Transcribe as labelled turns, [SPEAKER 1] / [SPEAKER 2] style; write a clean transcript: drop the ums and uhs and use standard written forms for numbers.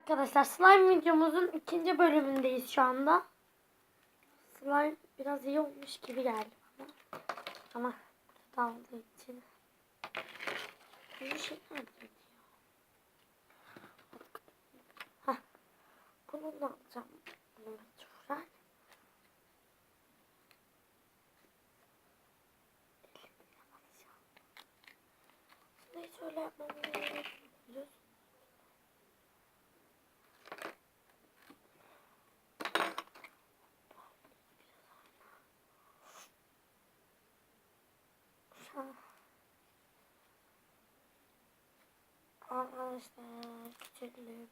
[SPEAKER 1] Arkadaşlar slime videomuzun ikinci bölümündeyiz şu anda. Slime biraz iyi olmuş gibi geldi bana. Ama dağıldığı için. Bir şey nerede diyor. Heh. Bunu da alacağım. Bunu mecburen. Şimdi hiç öyle yapmamı gerekiyor. Arkadaşlar çelim.